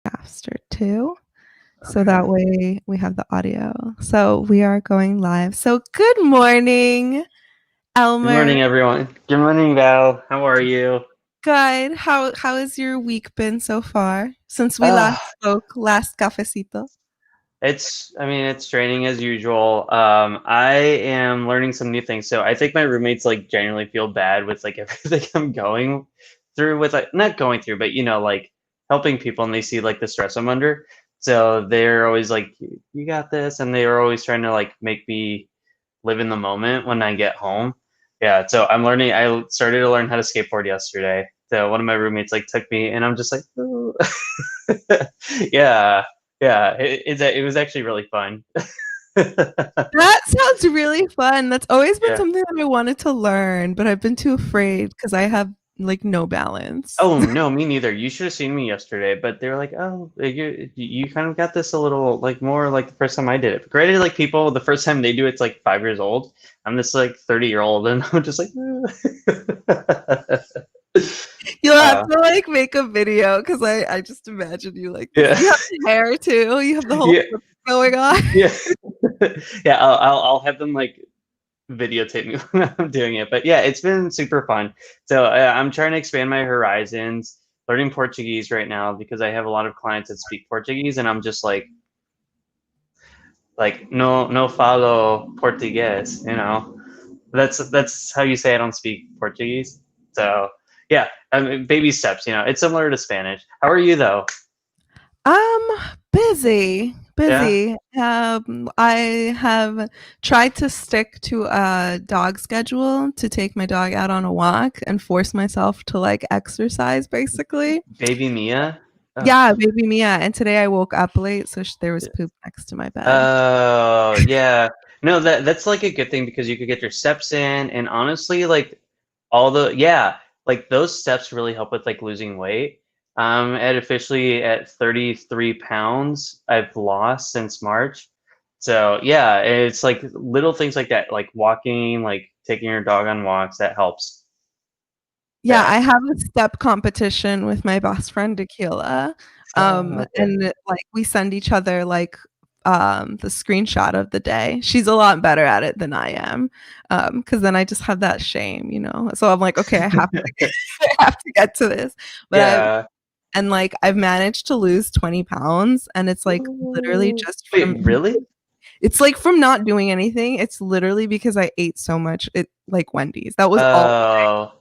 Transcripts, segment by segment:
After too. So that way we have the audio. So we are going live. So good morning, Good Elmer. morning, everyone. Good morning, Val. How are you? Good. How has your week been so far since we last Uh, spoke last cafecito? it's training as usual. I am learning some new things. So I think my roommates like generally feel bad with like everything I'm going through with like not going through, but like helping people and they see like the stress I'm under. So they're always like, you got this. And they are always trying to like make me live in the moment when I get home. Yeah, so I'm learning. I started to learn how to skateboard yesterday. So one of my roommates like took me, and I'm just like, ooh. Yeah, yeah. It was actually really fun. That sounds really fun. That's always been Yeah. something that I wanted to learn, but I've been too afraid because I have like no balance. Oh no, me neither. You should have seen me yesterday. But they were like, oh, you kind of got this a little like more like the first time I did it. But granted, like people, the first time they do it's like 5 years old. I'm this like 30-year-old, and I'm just like. You'll have uh, to like make a video because I just imagine you like this. yeah. You have the hair too. You have the whole Yeah. flip going on. Yeah. Yeah, I'll have them like videotape me when I'm doing it. But yeah, it's been super fun. So I'm trying to expand my horizons, learning Portuguese right now because I have a lot of clients that speak Portuguese, and I'm just like no falo Portuguese. That's how you say I don't speak Portuguese. So yeah, I mean, baby steps. It's similar to Spanish. How are you though? Um, busy, Yeah. busy. I have tried to stick to a dog schedule to take my dog out on a walk and force myself to like exercise basically. Baby Mia. Oh. Yeah, baby Mia. And today I woke up late, so there was poop next to my bed. Oh, yeah. No, that's like a good thing because you could get your steps in, and honestly, like like those steps really help with like losing weight. At officially at 33 pounds, I've lost since March. So yeah, it's like little things like that, like walking, like taking your dog on walks, that helps. Yeah, Yeah. I have a step competition with my best friend Tequila. Oh, okay. And like we send each other like the screenshot of the day. She's a lot better at it than I am. Because then I just have that shame, you know. So I'm like, okay, I have to I have to get to this. But Yeah. I've managed to lose 20 pounds and it's like literally Ooh. just from Wait, really? it's like from not doing anything. It's literally because I ate so much like Wendy's. That was all Oh.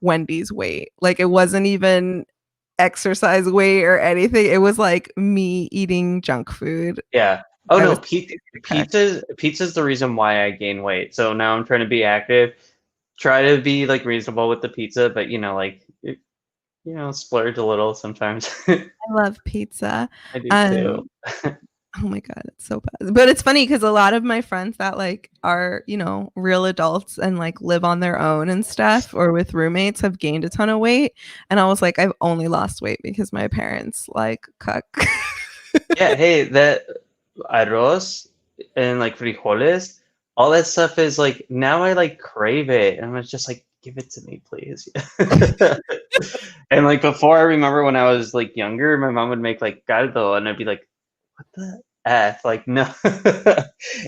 Wendy's weight. Like it wasn't even exercise weight or anything. It was like me eating junk food. Yeah. Oh I no, was sick. pizza's the reason why I gain weight. So now I'm trying to be active, try to be like reasonable with the pizza, but splurge a little sometimes. I love pizza. I do too. And oh my god, it's so bad. But it's funny because a lot of my friends that like are, you know, real adults and like live on their own and stuff or with roommates have gained a ton of weight. And I was like, I've only lost weight because my parents like cook. Yeah, hey, that arroz and like frijoles, all that stuff is like now I like crave it. And I'm just like, give it to me, please. And like before, I remember when I was like younger, my mom would make like caldo, and I'd be like, what the F? Like, no.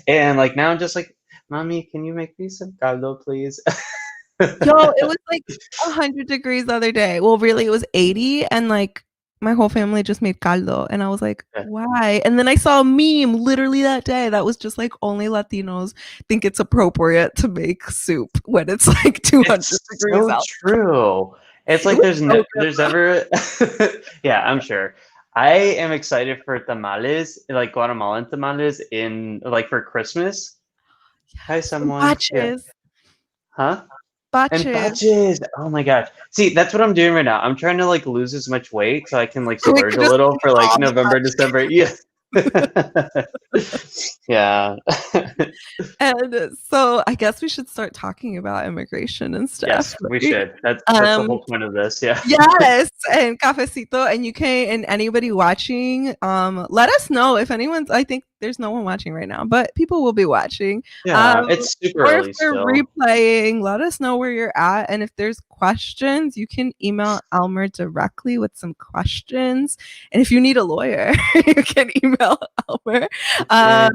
And like now I'm just like, mommy, can you make me some caldo, please? Yo, it was like 100 degrees the other day. Well, really, it was 80, and like my whole family just made caldo, and I was like, Yeah. why? And then I saw a meme literally that day that was just like only Latinos think it's appropriate to make soup when it's like 200 It's degrees so out. true. It's It like was so good. there's ever yeah, I'm sure. I am excited for tamales, like Guatemalan tamales in like for Christmas. Hi, Yes. someone. Yeah. Batches. Huh? And Batches. budges. Oh my gosh. See, that's what I'm doing right now. I'm trying to like lose as much weight so I can like So we splurge could a just little eat for like all the November, December. Yeah. Yeah. And so I guess we should start talking about immigration and stuff, Yes, we right? should. That's the Um, whole point of this. Yeah. yes, and cafecito, and you can, and anybody watching, let us know if anyone's. I think there's no one watching right now, but people will be watching. Yeah, Um, it's super or if early they're still. replaying, let us know where you're at. And if there's questions, you can email Elmer directly with some questions. And if you need a lawyer, you can email Elmer. Yeah.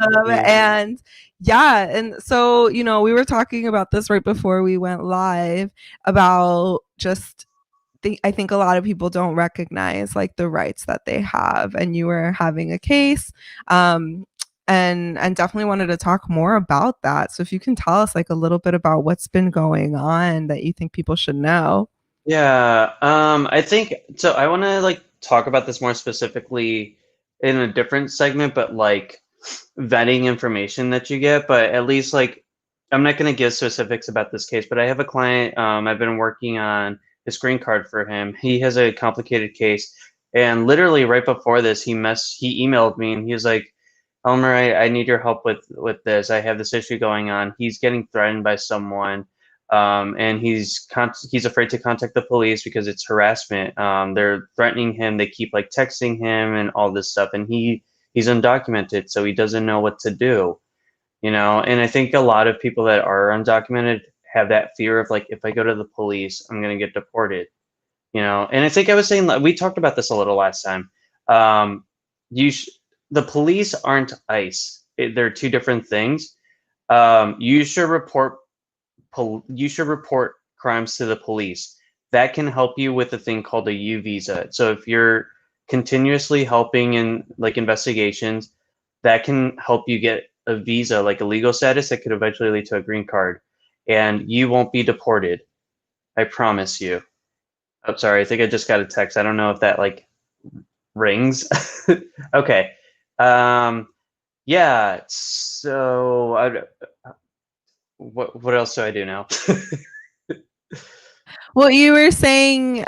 And yeah, and so, we were talking about this right before we went live about just I think a lot of people don't recognize like the rights that they have, and you were having a case, and definitely wanted to talk more about that. So if you can tell us like a little bit about what's been going on that you think people should know. Yeah, I think so. I want to like talk about this more specifically in a different segment, but like vetting information that you get. But at least like I'm not going to give specifics about this case, but I have a client. I've been working on his green card for him. He has a complicated case, and literally right before this, he emailed me and he was like, Elmer, I need your help with this. I have this issue going on. He's getting threatened by someone, and he's afraid to contact the police because it's harassment. They're threatening him. They keep like texting him and all this stuff, and he's undocumented, so he doesn't know what to do. And I think a lot of people that are undocumented have that fear of like, if I go to the police, I'm gonna get deported. And I think I was saying we talked about this a little last time. Um, you sh- the police aren't ICE. They're two different things. You should report crimes to the police. That can help you with a thing called a U visa. So if you're continuously helping in like investigations, that can help you get a visa, like a legal status that could eventually lead to a green card, and you won't be deported. I promise you. I'm sorry, I think I just got a text. I don't know if that like rings. Okay. Um, yeah. So, what else do I do now? Well, you were saying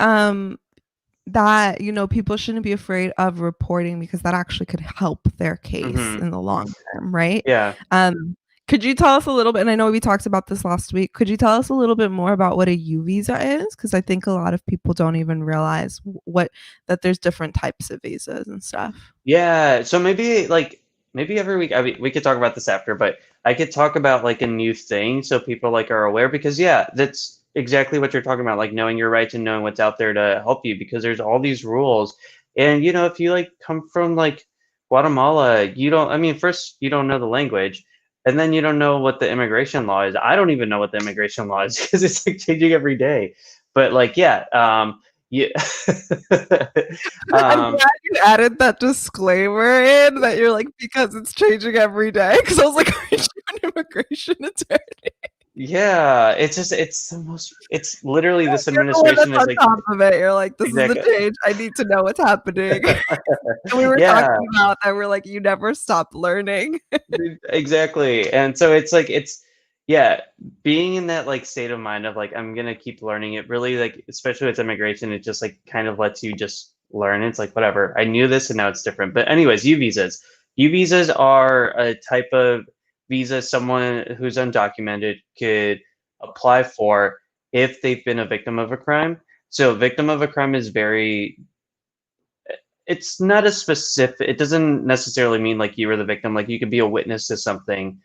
that people shouldn't be afraid of reporting because that actually could help their case Hmm. in the long term, right? Yeah. um could you tell us a little bit, and I know we talked about this last week, could you tell us a little bit more about what a U visa is? Because I think a lot of people don't even realize what that there's different types of visas and stuff. Yeah. So maybe every week. I mean, we could talk about this after, but I could talk about like a new thing so people like are aware, because yeah, that's exactly what you're talking about, like knowing your rights and knowing what's out there to help you, because there's all these rules. And if you like come from like Guatemala, you don't I mean, first you don't know the language, and then you don't know what the immigration law is. I don't even know what the immigration law is because it's like changing every day. But like yeah, yeah. I'm um glad you added that disclaimer in that you're like, because it's changing every day. Because I was like, are you an immigration attorney? Yeah, it's literally this You're the one administration that's is on like top of it. You're like, this is the exactly. change. I need to know what's happening. And we were Yeah, talking about that. We're like, you never stop learning. exactly. And so it's like yeah, being in that like state of mind of like I'm gonna keep learning, it really like, especially with immigration, it just like kind of lets you just learn. It's like whatever. I knew this and now it's different. But anyways, U visas. U visas are a type of visa someone who's undocumented could apply for if they've been a victim of a crime. So victim of a crime is very, it's not a specific, it doesn't necessarily mean like you were the victim. Like you could be a witness to something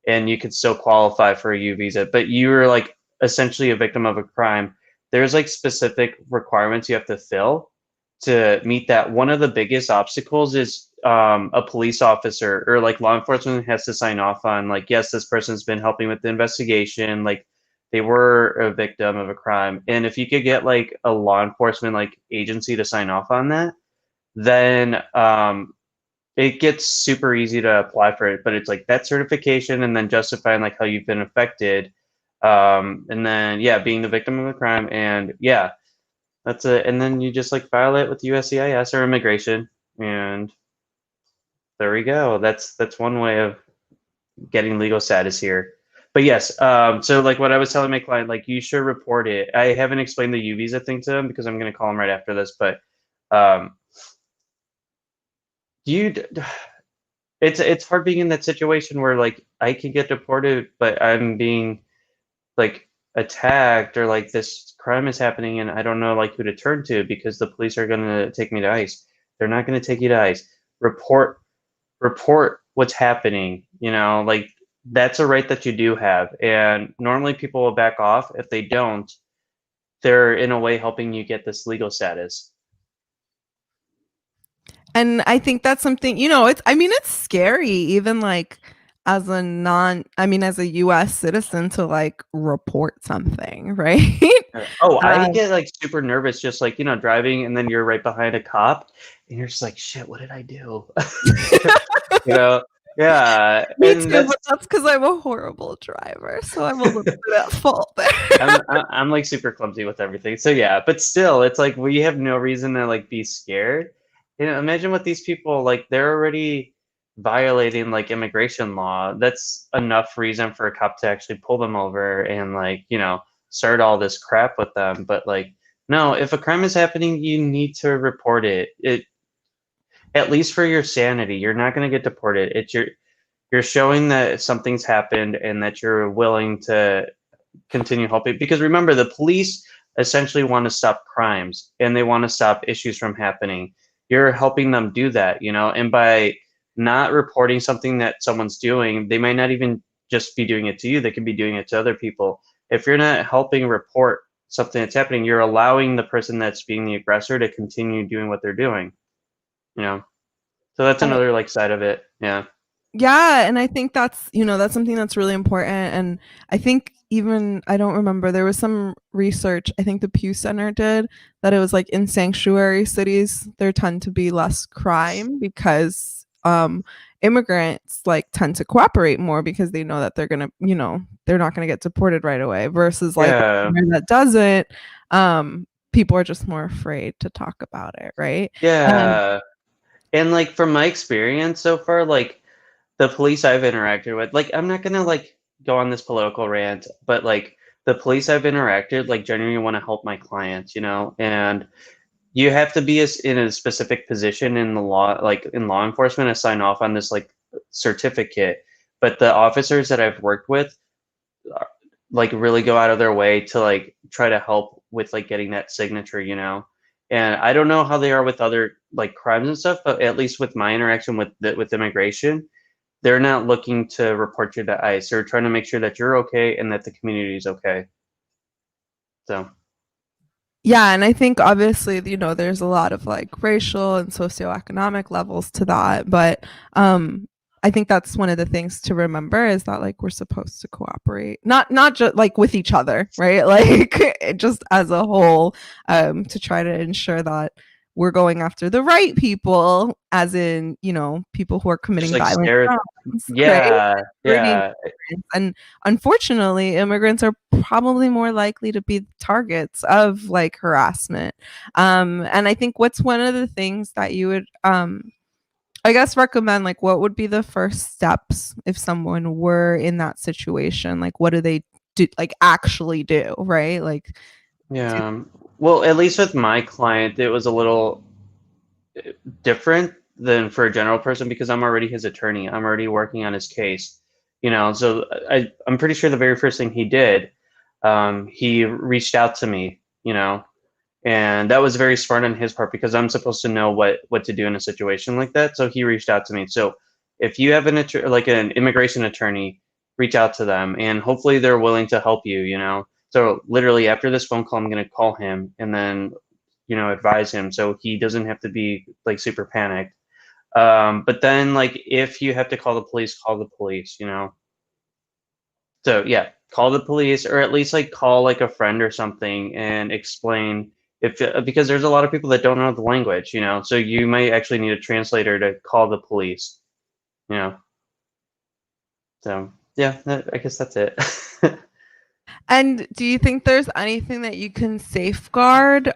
and you could still qualify for a U visa, but you were like essentially a victim of a crime. There's like specific requirements you have to fill to meet that. One of the biggest obstacles is a police officer or like law enforcement has to sign off on like, yes, this person's been helping with the investigation, like they were a victim of a crime. And if you could get like a law enforcement like agency to sign off on that, then it gets super easy to apply for it. But it's like that certification and then justifying like how you've been affected, and then yeah, being the victim of a crime, and yeah, that's it. And then you just like file it with USCIS or immigration, and there we go. That's one way of getting legal status here. But yes, so like what I was telling my client, like you should report it. I haven't explained the U visa thing to him because I'm gonna call him right after this, but um, you it's hard being in that situation where like I can get deported, but I'm being like attacked or like this crime is happening and I don't know like who to turn to because the police are gonna take me to ICE. They're not gonna take you to ICE. Report report what's happening, like that's a right that you do have. And normally people will back off. If they don't, they're in a way helping you get this legal status. And I think that's something, it's scary even like as a as a US citizen to like report something, right? Oh, I um, get like super nervous just like, driving and then you're right behind a cop and you're just like, shit, what did I do? you know? Yeah. Me And too, that's but that's because I'm a horrible driver, so I'm a little bit at fault there. I'm like super clumsy with everything. So yeah, but still, it's like we have no reason to like be scared. Imagine what these people like. They're already violating like immigration law. That's enough reason for a cop to actually pull them over and like start all this crap with them. But like, no, if a crime is happening, you need to report it. It at least for your sanity. You're not going to get deported. You're showing that something's happened and that you're willing to continue helping, because remember the police essentially want to stop crimes and they want to stop issues from happening. You're helping them do that, and by not reporting something that someone's doing, they might not even just be doing it to you, they could be doing it to other people. If you're not helping report something that's happening, you're allowing the person that's being the aggressor to continue doing what they're doing, you know so that's another like side of it. Yeah. Yeah, and I think that's something that's really important. And I think even I don't remember, there was some research I think the Pew Center did that it was like in sanctuary cities there tend to be less crime because immigrants like tend to cooperate more because they know that they're not gonna get deported right away versus like Yeah. that doesn't people are just more afraid to talk about it, right? And Yeah. And like from my experience so far, like the police I've interacted with, like I'm not gonna like go on this political rant, but like the police I've interacted, like genuinely want to help my clients, and you have to be in a specific position in the law, like in law enforcement, to sign off on this like certificate. But the officers that I've worked with, like really go out of their way to like try to help with like getting that signature, and I don't know how they are with other like crimes and stuff, but at least with my interaction with immigration, they're not looking to report you to ICE. They're trying to make sure that you're okay and that the community is okay. So yeah, and I think obviously, there's a lot of like racial and socioeconomic levels to that, but I think that's one of the things to remember is that like we're supposed to cooperate, not just like with each other, right? Like just as a whole, to try to ensure that we're going after the right people, as in, people who are just committing like violent stare. crimes, right? Yeah, Targeting yeah, immigrants. And unfortunately, immigrants are probably more likely to be targets of like harassment. And I think what's one of the things that you would, I guess, recommend, like, what would be the first steps if someone were in that situation? Like, what do they do, like, actually do, right? Like, to, yeah. Well, at least with my client, it was a little different than for a general person because I'm already his attorney. I'm already working on his case, So I'm pretty sure the very first thing he did, he reached out to me, and that was very smart on his part because I'm supposed to know what to do in a situation like that. So he reached out to me. So if you have like an immigration attorney, reach out to them, and hopefully they're willing to help you. So literally after this phone call, I'm gonna call him and then advise him so he doesn't have to be like super panicked. But then like if you have to call the police. So yeah, call the police or at least like call like a friend or something and explain if because there's a lot of people that don't know the language, so you might actually need a translator to call the police, you know. So yeah, I guess that's it. and do you think there's anything that you can safeguard?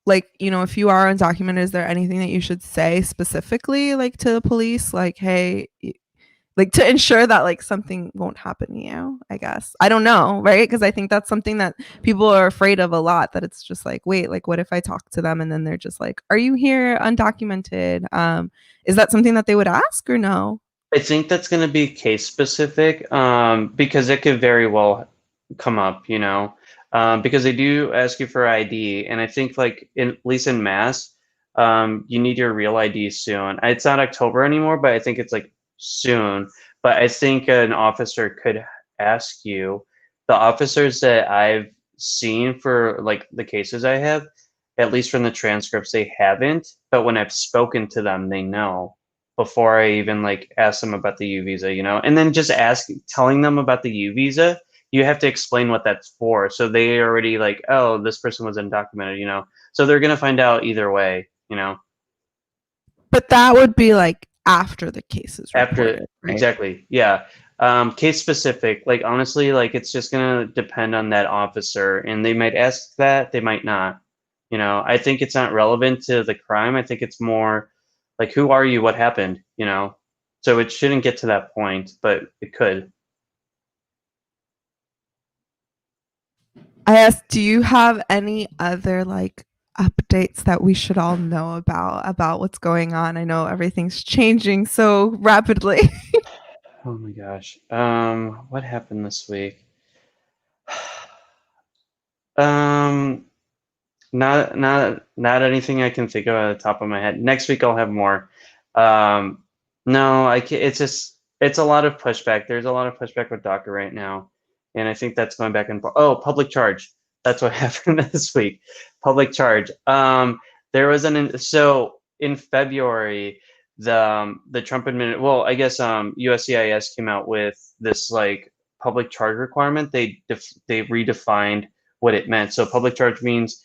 Like, if you are undocumented, is there anything that you should say specifically, like to the police, like, hey, like to ensure that like something won't happen to you? I guess I don't know, right? Because I think that's something that people are afraid of a lot, that it's just like, wait, like what if I talk to them and then they're just like, are you here undocumented? Is that something that they would ask or no? I think that's going to be case specific, because it could very well come up, because they do ask you for ID, and I think like at least in Mass, You need your real ID soon. It's not October anymore, but I think it's like soon. But I think an officer could ask you. The officers that I've seen for like the cases I have, at least from the transcripts, they haven't. But when I've spoken to them, they know before I even like ask them about the U visa, and then just telling them about the U visa, you have to explain what that's for. So they already like, oh, this person was undocumented. So they're gonna find out either way. But that would be like after the case is After reported, right? exactly, yeah. Case specific, like honestly, like it's just gonna depend on that officer, and they might ask that, they might not. I think it's not relevant to the crime. I think it's more like who are you, what happened. So it shouldn't get to that point, but it could. I asked, do you have any other like updates that we should all know about what's going on? I know everything's changing so rapidly. Oh my gosh. What happened this week? Um, not anything I can think of at the top of my head. Next week I'll have more. Um, no, I can't, it's a lot of pushback. There's a lot of pushback with DACA right now, and I think that's going back and forth. Oh, public charge. That's what happened this week. Public charge. There was so in February, the Trump admin. Well, I guess USCIS came out with this like public charge requirement. They redefined what it meant. So public charge means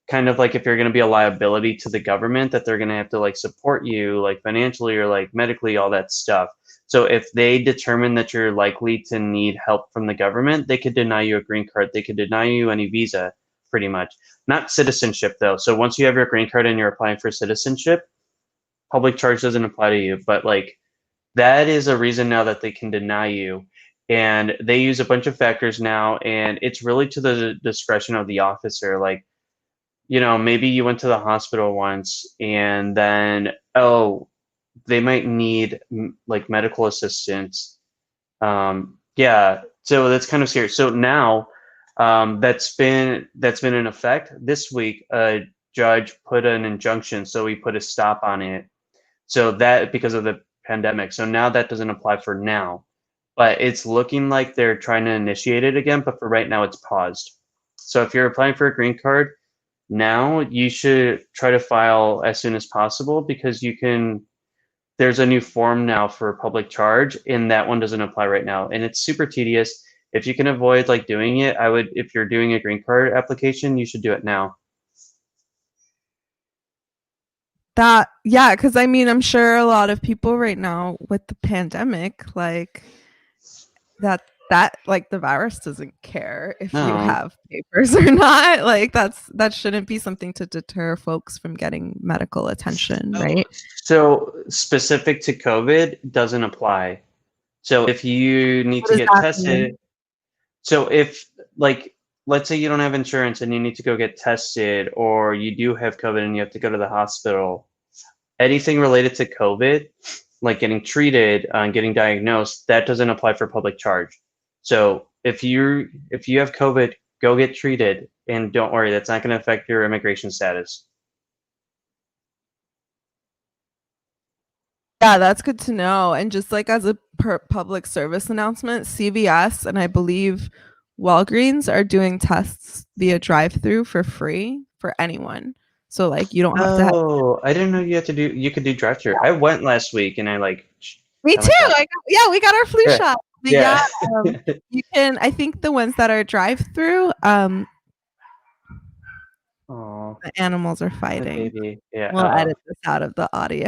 kind of like if you're going to be a liability to the government, that they're going to have to like support you like financially or like medically, all that stuff. So if they determine that you're likely to need help from the government, they could deny you a green card. They could deny you any visa, pretty much. Not citizenship though. So once you have your green card and you're applying for citizenship, public charge doesn't apply to you. But like that is a reason now that they can deny you. And they use a bunch of factors now, and it's really to the discretion of the officer. Like, maybe you went to the hospital once and then, oh, they might need like medical assistance. Yeah, so that's kind of scary. So now, that's been in effect this week. A judge put an injunction, so he put a stop on it. So that because of the pandemic. So now that doesn't apply for now, but it's looking like they're trying to initiate it again. But for right now, it's paused. So if you're applying for a green card, now you should try to file as soon as possible because there's a new form now for public charge and that one doesn't apply right now and it's super tedious. If you can avoid like doing it, if you're doing a green card application, you should do it now. That yeah, because I mean, I'm sure a lot of people right now with the pandemic, like that like the virus doesn't care if you No. have papers or not. Like that shouldn't be something to deter folks from getting medical attention, right? So specific to COVID doesn't apply. So if you need What to does get that mean? tested, so if like let's say you don't have insurance and you need to go get tested or you do have COVID and you have to go to the hospital, anything related to COVID, like getting treated and getting diagnosed, that doesn't apply for public charge. So if you have COVID, go get treated and don't worry, that's not going to affect your immigration status. Yeah, that's good to know. And just like as a public service announcement, CVS and I believe Walgreens are doing tests via drive-through for free for anyone. So like you don't have to have. Oh, I didn't know you could do drive-through. I went last week and I like Me got too. my shot. Yeah, we got our flu Yeah. shot. But Yeah. yeah, you can. I think the ones that are drive-through, Oh, the animals are my fighting. baby. Yeah. We'll edit this out of the audio.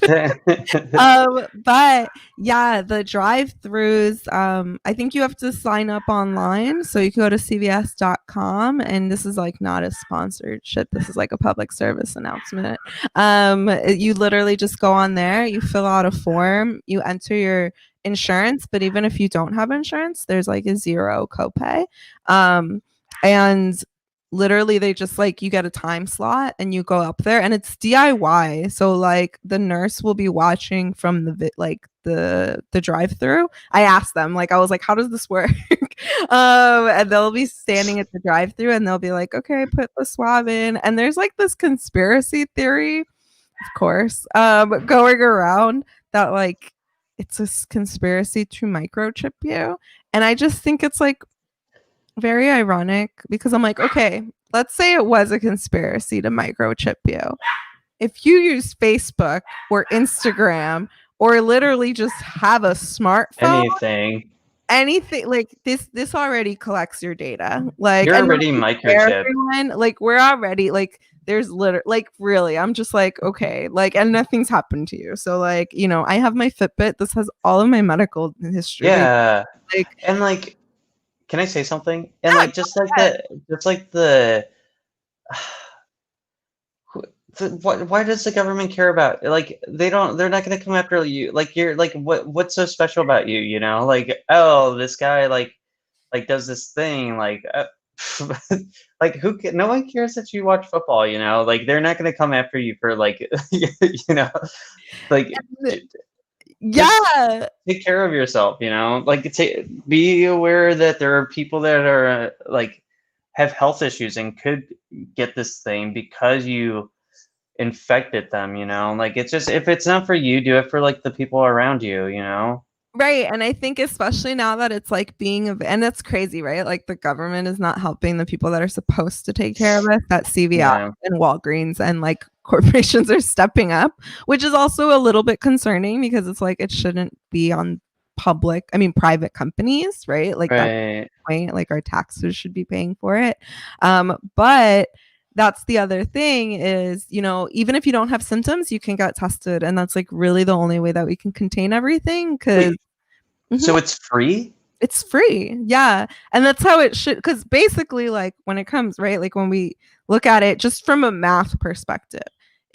Uh-oh. But yeah, the drive-throughs, I think you have to sign up online. So you can go to cvs.com, and this is like not a sponsored shit. This is like a public service announcement. You literally just go on there, you fill out a form, you enter your insurance, but even if you don't have insurance, there's like a zero copay. And literally they just like you get a time slot and you go up there and it's DIY. So like the nurse will be watching from like the drive through. I asked them, like I was like, how does this work? And they'll be standing at the drive through and they'll be like, okay, put the swab in. And there's like this conspiracy theory, of course, going around that like it's a conspiracy to microchip you. And I just think it's like very ironic because I'm like, okay, let's say it was a conspiracy to microchip you. If you use Facebook or Instagram or literally just have a smartphone, anything like this already collects your data. Like you're already microchipped. Everyone, like we're already like there's literally like really I'm just like okay like and nothing's happened to you. So like you know I have my Fitbit. This has all of my medical history. Yeah, like and like can I say something? And like just like the why does the government care about like they're not going to come after you like you're like what's so special about you, you know, like oh this guy like does this thing like like no one cares that you watch football, you know, like they're not going to come after you for like you know like yeah take care of yourself, you know, like be aware that there are people that are like have health issues and could get this thing because you infected them, you know, like it's just if it's not for you, do it for like the people around you, you know. Right. And I think especially now that it's like and that's crazy, right? Like the government is not helping the people that are supposed to take care of us, that CVS and Walgreens and like corporations are stepping up, which is also a little bit concerning because it's like it shouldn't be on private companies, right? Like that's the point, like our taxes should be paying for it. But that's the other thing is, you know, even if you don't have symptoms, you can get tested. And that's like really the only way that we can contain everything. Cause so it's free? It's free. Yeah. And that's how it should, because basically, like when it comes, right, like when we look at it just from a math perspective,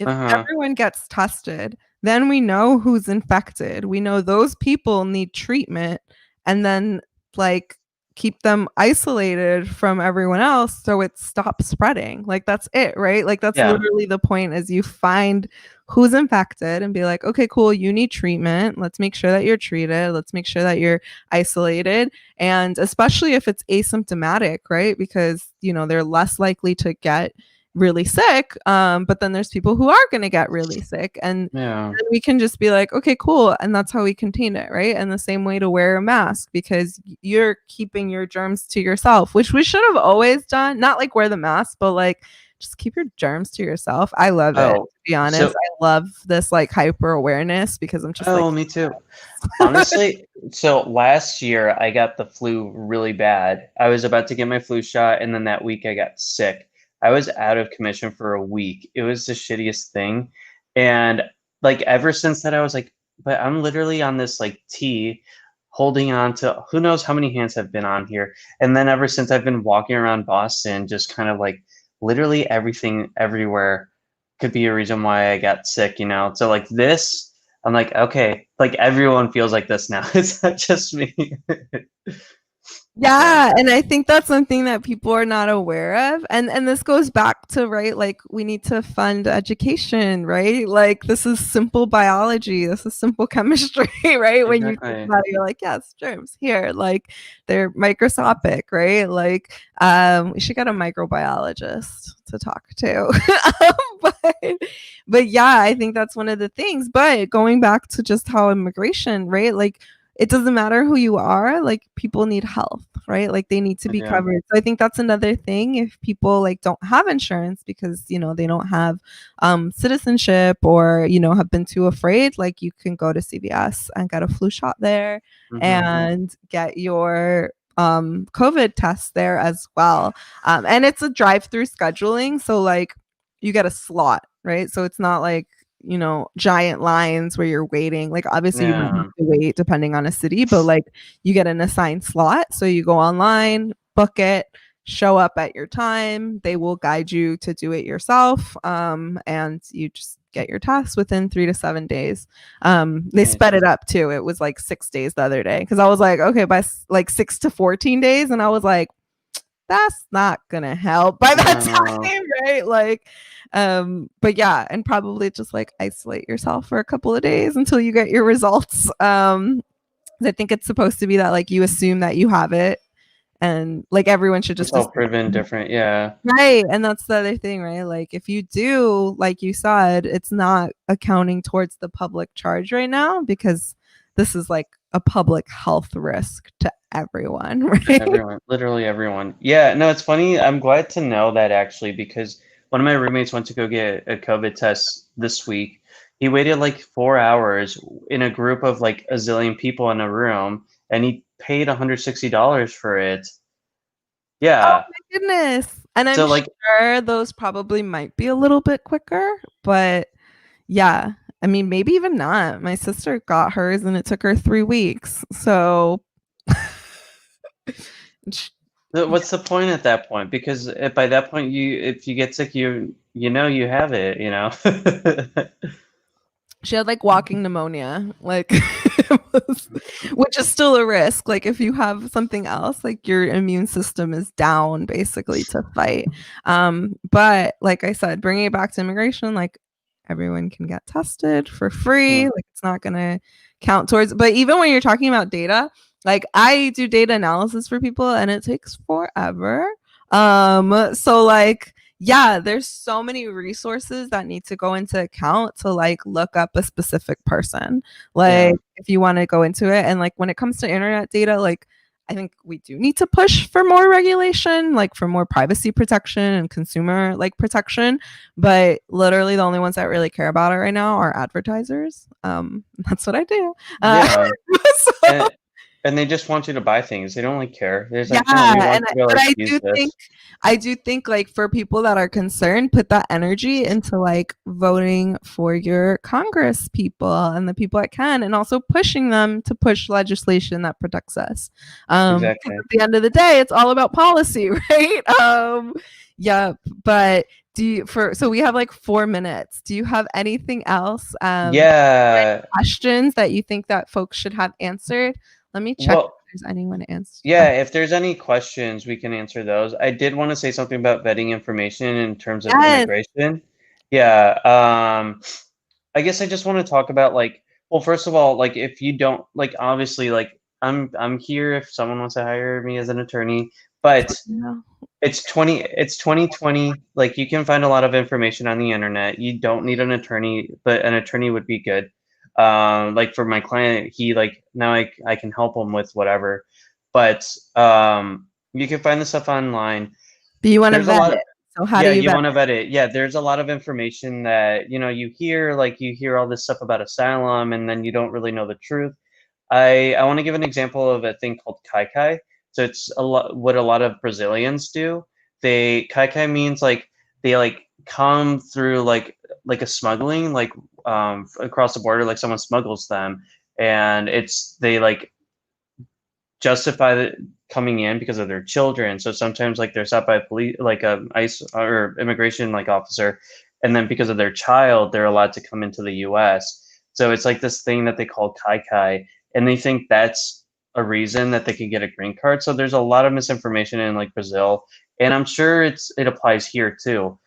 if everyone gets tested, then we know who's infected. We know those people need treatment and then like keep them isolated from everyone else so it stops spreading. Like that's it, right? Like that's literally the point is you find who's infected and be like, okay, cool, you need treatment. Let's make sure that you're treated. Let's make sure that you're isolated. And especially if it's asymptomatic, right? Because, you know, they're less likely to get really sick, but then there's people who are going to get really sick and we can just be like, okay, cool, and that's how we contain it, right? And the same way to wear a mask because you're keeping your germs to yourself, which we should have always done, not like wear the mask, but like just keep your germs to yourself. I love it, to be honest. I love this like hyper awareness because I'm just me too. Honestly, so last year I got the flu really bad. I was about to get my flu shot and then that week I got sick. I was out of commission for a week. It was the shittiest thing. And like ever since that, I was like, but I'm literally on this like T holding on to who knows how many hands have been on here. And then ever since I've been walking around Boston, just kind of like literally everything everywhere could be a reason why I got sick, you know? So like this, I'm like, okay, like everyone feels like this now. It's not just me. Yeah, and I think that's something that people are not aware of. And this goes back to, right, like we need to fund education, right? Like this is simple biology, this is simple chemistry, right? When you think about it, you're like, yes, germs here, like they're microscopic, right? Like we should get a microbiologist to talk to. but yeah, I think that's one of the things. But going back to just how immigration, right? Like it doesn't matter who you are, like people need health, right? Like they need to be covered. So I think that's another thing. If people like don't have insurance because, you know, they don't have citizenship or, you know, have been too afraid, like you can go to CVS and get a flu shot there and get your COVID test there as well. And it's a drive-through scheduling. So like you get a slot, right? So it's not like, you know, giant lines where you're waiting. Like obviously you might have to wait depending on a city, but like you get an assigned slot. So you go online, book it, show up at your time. They will guide you to do it yourself. And you just get your test within 3 to 7 days. They sped it up too. It was like 6 days the other day because I was like, okay, by like 6 to 14 days. And I was like, that's not gonna help by that No. time, right? Like, but yeah, and probably just like isolate yourself for a couple of days until you get your results. I think it's supposed to be that like you assume that you have it, and like everyone should just Self assume. proven different. Yeah. Right. And that's the other thing, right? Like if you do, like you said, it's not accounting towards the public charge right now because this is like a public health risk to everyone, right? Everyone, literally everyone. Yeah, no, it's funny. I'm glad to know that actually because one of my roommates went to go get a COVID test this week. He waited like 4 hours in a group of like a zillion people in a room, and he paid $160 for it. Oh Yeah. my goodness. And I'm So like, sure those probably might be a little bit quicker, but yeah. I mean, maybe even not. My sister got hers and it took her 3 weeks. So what's the point at that point? Because by that point, if you get sick, you know you have it. You know. she had like walking pneumonia, like which is still a risk. Like if you have something else, like your immune system is down basically to fight. But like I said, bringing it back to immigration, like everyone can get tested for free. Mm, Like it's not gonna count towards. But even when you're talking about data, like I do data analysis for people, and it takes forever. So like yeah, there's so many resources that need to go into account to like look up a specific person. Like yeah. if you want to go into it, and like when it comes to internet data, like I think we do need to push for more regulation, like for more privacy protection and consumer like protection. But literally the only ones that really care about it right now are advertisers. That's what I do. Yeah. So And they just want you to buy things. They don't like care. They're just yeah, like, no, we want and you to but like use this. I do think like for people that are concerned, put that energy into like voting for your Congress people and the people that can, and also pushing them to push legislation that protects us. 'Cause Exactly. at the end of the day, it's all about policy, right? Yeah, but do you for so we have like 4 minutes. Do you have anything else? Yeah. Questions that you think that folks should have answered? Let me check if Well, there's anyone answered. yeah, if there's any questions, we can answer those. I did want to say something about vetting information in terms of Yes. immigration. Yeah. I guess I just want to talk about like, well, first of all, like if you don't like obviously like I'm here if someone wants to hire me as an attorney, but No. it's 2020. Like you can find a lot of information on the internet. You don't need an attorney, but an attorney would be good. Like for my client, he like now I can help him with whatever. But you can find the stuff online. Do you want to There's a vet lot of it? So how do yeah, you you vet want to it? vet it. Yeah, there's a lot of information that you hear like you hear all this stuff about asylum and then you don't really know the truth. I want to give an example of a thing called kai kai. So it's a lot what a lot of Brazilians do. They kai kai means like they like come through like a smuggling like across the border like someone smuggles them and it's they like justify the coming in because of their children. So sometimes like they're stopped by a police like a ICE or immigration like officer, and then because of their child, they're allowed to come into the US. So it's like this thing that they call kai kai, and they think that's a reason that they can get a green card. So there's a lot of misinformation in like Brazil, and I'm sure it applies here too.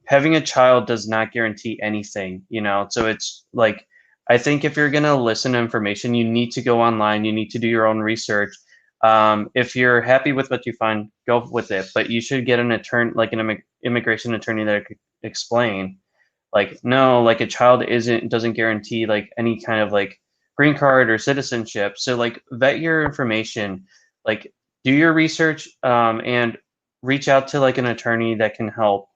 Having a child does not guarantee anything, So it's like I think if you're going to listen to information, you need to go online. You need to do your own research. If you're happy with what you find, go with it. But you should get an attorney, like an immigration attorney that could explain, like, no, like a child doesn't guarantee like any kind of like green card or citizenship. So like vet your information, like do your research, and reach out to like an attorney that can help.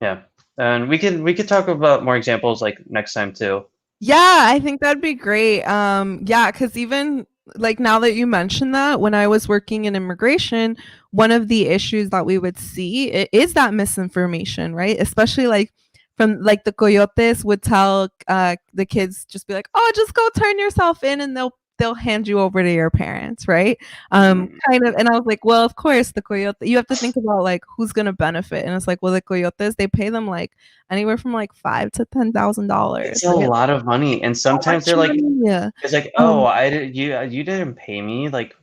Yeah, and we could talk about more examples like next time too. Yeah, I think that'd be great. Yeah, because even like now that you mentioned that, when I was working in immigration, one of the issues that we would see is that misinformation, right? Especially like from like the coyotes would tell the kids just be like, "Oh, just go turn yourself in, and they'll hand you over to your parents," right? Mm. Kind of. And I was like, well, of course, the coyote. You have to think about like who's gonna benefit, and it's like, well, the coyotes they pay them like anywhere from like $5,000 to $10,000, It's a right? lot of money, and So sometimes much they're like, money. it's like, oh, Um, I did you didn't pay me. Like,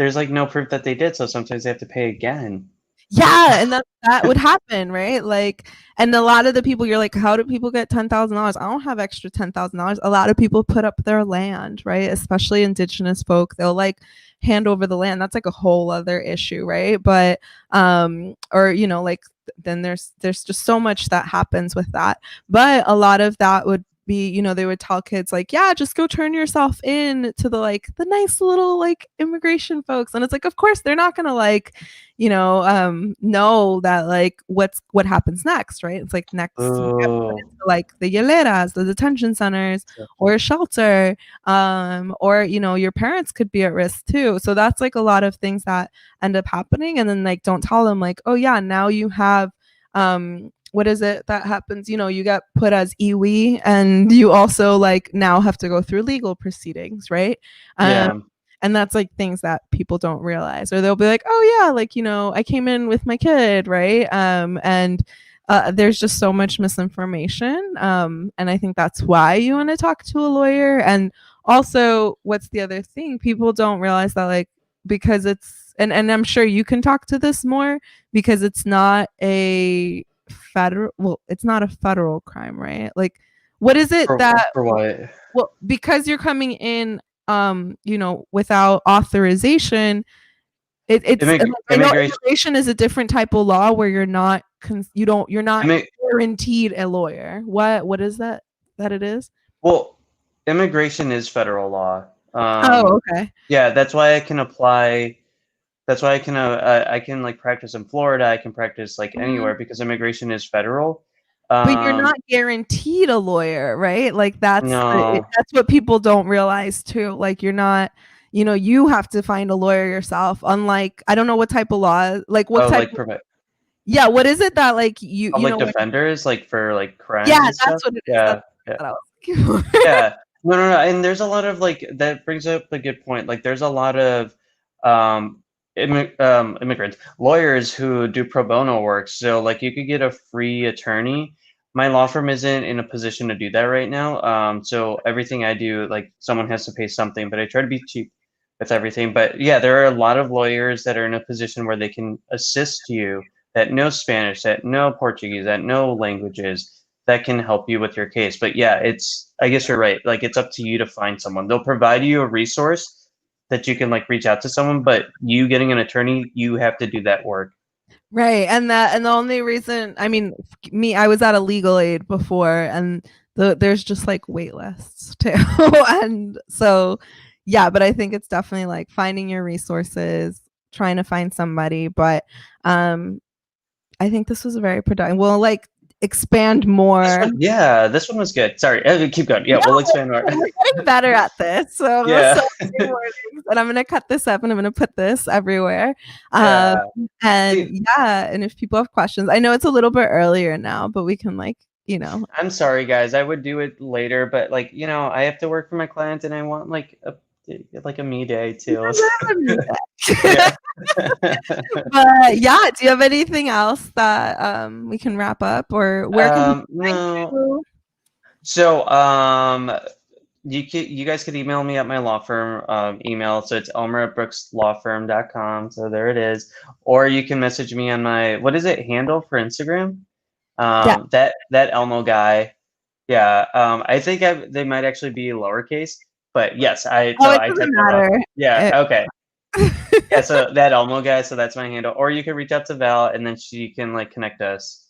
there's like no proof that they did, so sometimes they have to pay again. Yeah, and that would happen, right? Like, and a lot of the people you're like, how do people get $10,000? I don't have extra $10,000. A lot of people put up their land, right? Especially indigenous folk, they'll like hand over the land. That's like a whole other issue, right? But or you know, like then there's just so much that happens with that. But a lot of that would be, you know, they would tell kids like, yeah, just go turn yourself in to the like the nice little like immigration folks. And it's like, of course, they're not gonna like, you know that like what happens next, right? It's like next you get put Oh, into like the hieleras, the detention centers, or a shelter, or you know your parents could be at risk too. So that's like a lot of things that end up happening, and then like don't tell them like, oh yeah, now you have what is it that happens? You know, you get put as iwi, and you also like now have to go through legal proceedings, right? Um, yeah. and that's like things that people don't realize, or they'll be like, oh yeah, like, you know, I came in with my kid, right? And there's just so much misinformation, and I think that's why you want to talk to a lawyer. And also, what's the other thing people don't realize, that like, because it's, and I'm sure you can talk to this more, because it's not a federal, well, it's not a federal crime, right? Like, what is it that, For what? well, because you're coming in, you know, without authorization, it's like, I know Immigration. immigration is a different type of law where you're not you're not guaranteed a lawyer. What is that it is? Well, immigration is federal law. Oh, okay. Yeah, that's why I can apply. That's why I can like practice in Florida. I can practice like Mhm. anywhere because immigration is federal. But you're Um, not guaranteed a lawyer, right? Like no. that's what people don't realize too. Like you're not, you know, you have to find a lawyer yourself. Unlike, I don't know what type of law, like what Oh, type like of, yeah, what is it that like you public know when, defenders, like for like yeah, crimes and stuff. that's what it is. That's Yeah, yeah. what I was looking for. Yeah. No, no, no. And there's a lot of like that brings up a good point. Like there's a lot of um, immigrants, lawyers who do pro bono work. So like you could get a free attorney. My law firm isn't in a position to do that right now. So everything I do, like someone has to pay something, but I try to be cheap with everything. But yeah, there are a lot of lawyers that are in a position where they can assist you that know Spanish, that know Portuguese, that know languages that can help you with your case. But yeah, I guess you're right. Like it's up to you to find someone. They'll provide you a resource that you can like reach out to someone, but you getting an attorney, you have to do that work. Right. And the only reason, I mean, me, I was at a legal aid before, and there's just like wait lists too. And so, yeah, but I think it's definitely like finding your resources, trying to find somebody. But I think this was very productive. We'll like expand This more. one, yeah, this one was good. Sorry, keep going. Yeah, No, we'll expand more. we're getting better at this. So Yeah, many warnings, and I'm gonna cut this up and I'm gonna put this everywhere. Um, yeah. and See, yeah, and if people have questions, I know it's a little bit earlier now, but we can like, you know. I'm sorry, guys. I would do it later, but like I have to work for my clients, and I want like a me day too. Yeah. But yeah, do you have anything else that we can wrap up, or where can people find No. you? So, you guys could email me at my law firm email. So it's elmer@brookslawfirm.com. So there it is. Or you can message me on my, what is it, handle for Instagram? Yeah. That Elmo guy. Yeah. I think they might actually be lowercase, but yes, Oh, so it I doesn't typed that wrong. matter. Yeah. It, Okay. Yeah. So that Elmo guy. So that's my handle. Or you can reach out to Val, and then she can like connect us.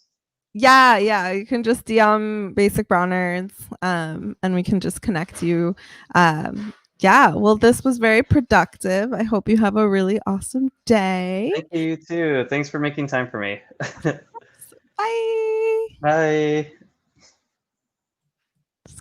yeah, yeah. You can just DM Basic Browners, and we can just connect you. Yeah. Well, this was very productive. I hope you have a really awesome day. Thank you too. Thanks for making time for me. Bye. Bye.